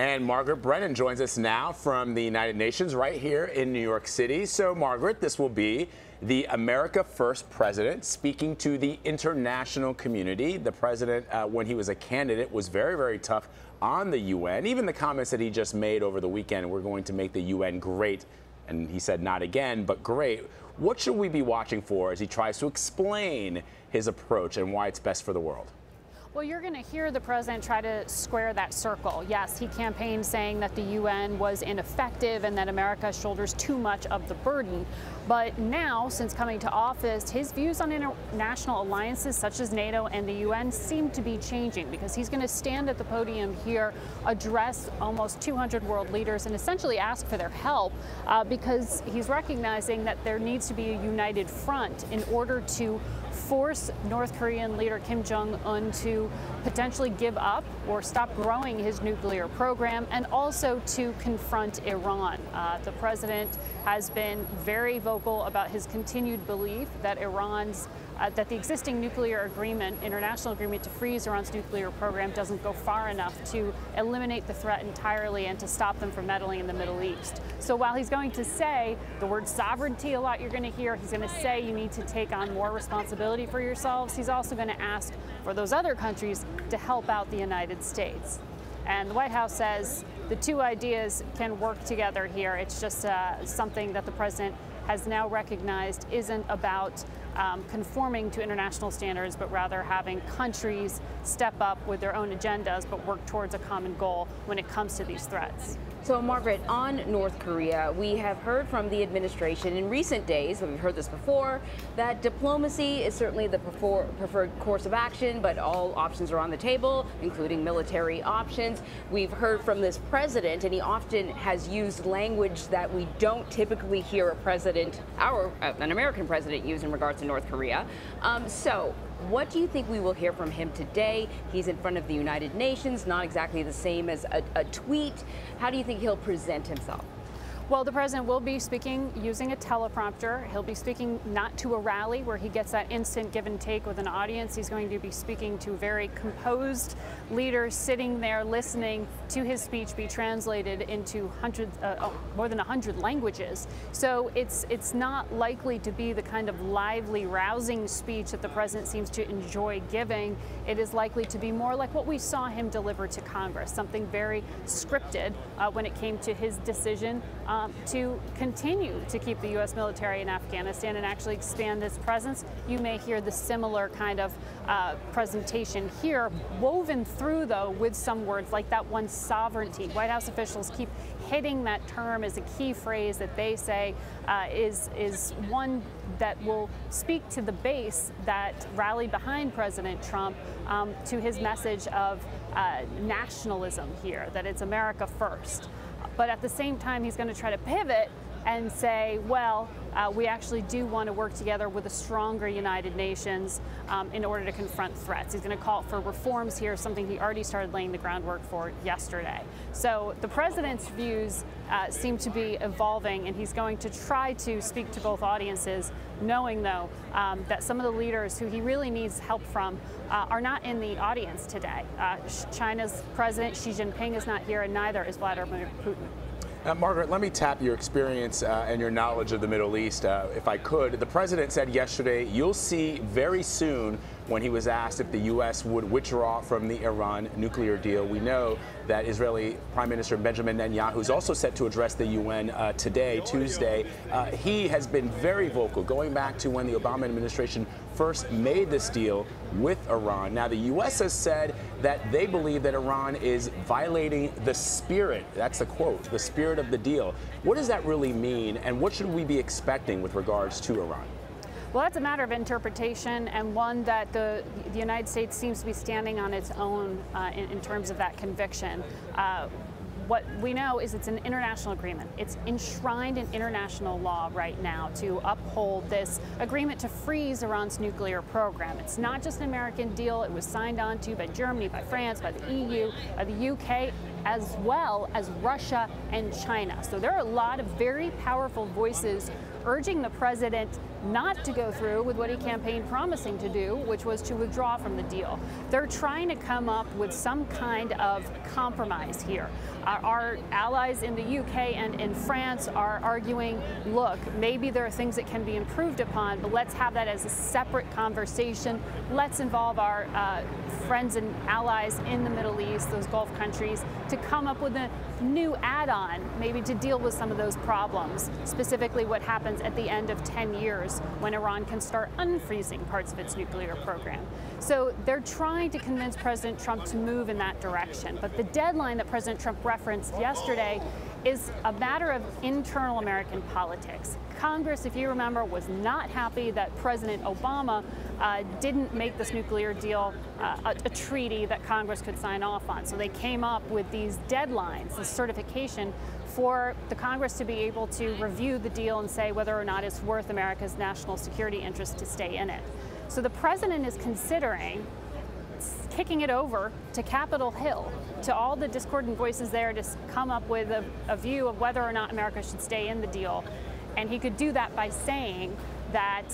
And Margaret Brennan joins us now from the United Nations right here in New York City. So, Margaret, this will be the America First president speaking to the international community. The president, when he was a candidate, was very, very tough on the UN. Even the comments that he just made over the weekend, we're going to make the UN great. And he said not again, but great. What should we be watching for as he tries to explain his approach and why it's best for the world? Well, you're going to hear the president try to square that circle. Yes, he campaigned saying that the UN was ineffective and that America shoulders too much of the burden. But now, since coming to office, his views on international alliances such as NATO and the UN seem to be changing, because he's going to stand at the podium here, address almost 200 world leaders, and essentially ask for their help because he's recognizing that there needs to be a united front in order to force North Korean leader Kim Jong-un to potentially give up or stop growing his nuclear program, and also to confront Iran. The president has been very vocal about his continued belief that that the existing nuclear agreement, international agreement to freeze Iran's nuclear program, doesn't go far enough to eliminate the threat entirely and to stop them from meddling in the Middle East. So while he's going to say the word sovereignty a lot, you're going to hear, he's going to say you need to take on more responsibility for yourselves. He's also going to ask for those other countries to help out the United States. And the White House says the two ideas can work together here. It's just something that the president has now recognized isn't about conforming to international standards, but rather having countries step up with their own agendas, but work towards a common goal when it comes to these threats. So, Margaret, on North Korea, we have heard from the administration in recent days, and we've heard this before, that diplomacy is certainly the preferred course of action, but all options are on the table, including military options. We've heard from this president, and he often has used language that we don't typically hear a president, an American president, use in regards to North Korea. So, what do you think we will hear from him today? He's in front of the United Nations, not exactly the same as a tweet. How do you think he'll present himself? Well, the president will be speaking using a teleprompter. He'll be speaking not to a rally where he gets that instant give and take with an audience. He's going to be speaking to very composed leaders sitting there listening to his speech be translated into more than 100 languages. So it's not likely to be the kind of lively, rousing speech that the president seems to enjoy giving. It is likely to be more like what we saw him deliver to Congress, something very scripted when it came to his decision to continue to keep the U.S. military in Afghanistan and actually expand its presence. You may hear the similar kind of presentation here, woven through, though, with some words like that one, sovereignty. White House officials keep hitting that term as a key phrase that they say is one that will speak to the base that rallied behind President Trump to his message of nationalism here, that it's America first. But at the same time, he's going to try to pivot and say, well, we actually do want to work together with a stronger United Nations in order to confront threats. He's going to call for reforms here, something he already started laying the groundwork for yesterday. So the president's views seem to be evolving, and he's going to try to speak to both audiences, knowing, though, that some of the leaders who he really needs help from are not in the audience today. China's president, Xi Jinping, is not here, and neither is Vladimir Putin. Margaret, let me tap your experience and your knowledge of the Middle East, if I could. The president said yesterday, you'll see very soon, when he was asked if the U.S. would withdraw from the Iran nuclear deal. We know that Israeli Prime Minister Benjamin Netanyahu is also set to address the UN today, Tuesday. He has been very vocal, going back to when the Obama administration first made this deal with Iran. Now, the U.S. has said that they believe that Iran is violating the spirit, that's the quote, the spirit of the deal. What does that really mean, and what should we be expecting with regards to Iran? Well, that's a matter of interpretation, and one that the United States seems to be standing on its own in terms of that conviction. What we know is it's an international agreement. It's enshrined in international law right now to uphold this agreement to freeze Iran's nuclear program. It's not just an American deal. It was signed onto by Germany, by France, by the EU, by the UK, as well as Russia and China. So there are a lot of very powerful voices urging the president not to go through with what he campaigned promising to do, which was to withdraw from the deal. They're trying to come up with some kind of compromise here. Our allies in the UK and in France are arguing, look, maybe there are things that can be improved upon, but let's have that as a separate conversation. Let's involve our friends and allies in the Middle East, those Gulf countries, to come up with a new add-on, maybe to deal with some of those problems, specifically what happens at the end of 10 years when Iran can start unfreezing parts of its nuclear program. So they're trying to convince President Trump to move in that direction. But the deadline that President Trump referenced yesterday is a matter of internal American politics. Congress, if you remember, was not happy that President Obama didn't make this nuclear deal a treaty that Congress could sign off on. So they came up with these deadlines, this certification, for the Congress to be able to review the deal and say whether or not it's worth America's national security interest to stay in it. So the president is considering kicking it over to Capitol Hill, to all the discordant voices there, to come up with a view of whether or not America should stay in the deal. And he could do that by saying that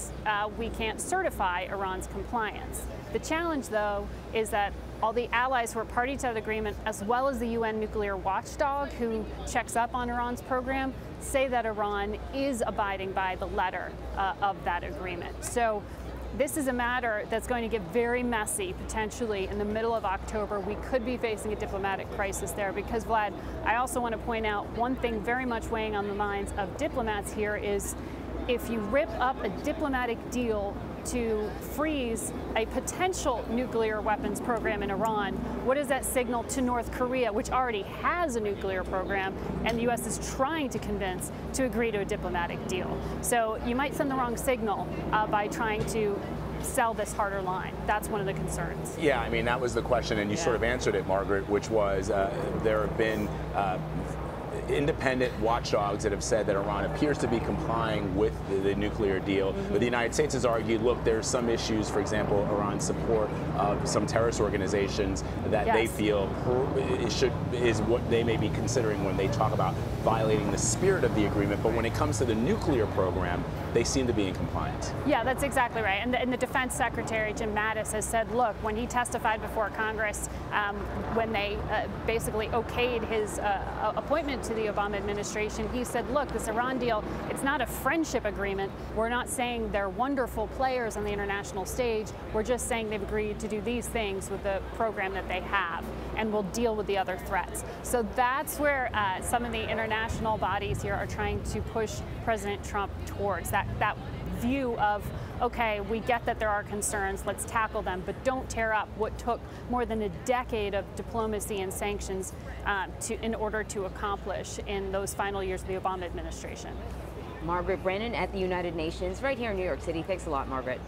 we can't certify Iran's compliance. The challenge, though, is that all the allies who are party to that agreement, as well as the UN nuclear watchdog who checks up on Iran's program, say that Iran is abiding by the letter of that agreement. So this is a matter that's going to get very messy, potentially, in the middle of October. We could be facing a diplomatic crisis there because, Vlad, I also want to point out one thing very much weighing on the minds of diplomats here is if you rip up a diplomatic deal to freeze a potential nuclear weapons program in Iran, what does that signal to North Korea, which already has a nuclear program, and the U.S. is trying to convince to agree to a diplomatic deal? So you might send the wrong signal by trying to sell this harder line. That's one of the concerns. Yeah, I mean, that was the question, and you sort of answered it, Margaret, which was there have been independent watchdogs that have said that Iran appears to be complying with the nuclear deal. But the United States has argued, look, there's some issues, for example, Iran's support of some terrorist organizations that they feel is what they may be considering when they talk about violating the spirit of the agreement. But when it comes to the nuclear program, they seem to be in compliance. Yeah, that's exactly right. And the Defense Secretary, Jim Mattis, has said, look, when he testified before Congress, when they basically okayed his appointment to the Obama administration, he said, look, this Iran deal, it's not a friendship agreement. We're not saying they're wonderful players on the international stage. We're just saying they've agreed to do these things with the program that they have, and we'll deal with the other threats. So that's where some of the international bodies here are trying to push President Trump towards, that view of, okay, we get that there are concerns, let's tackle them, but don't tear up what took more than a decade of diplomacy and sanctions in order to accomplish in those final years of the Obama administration. Margaret Brennan at the United Nations right here in New York City. Thanks a lot, Margaret.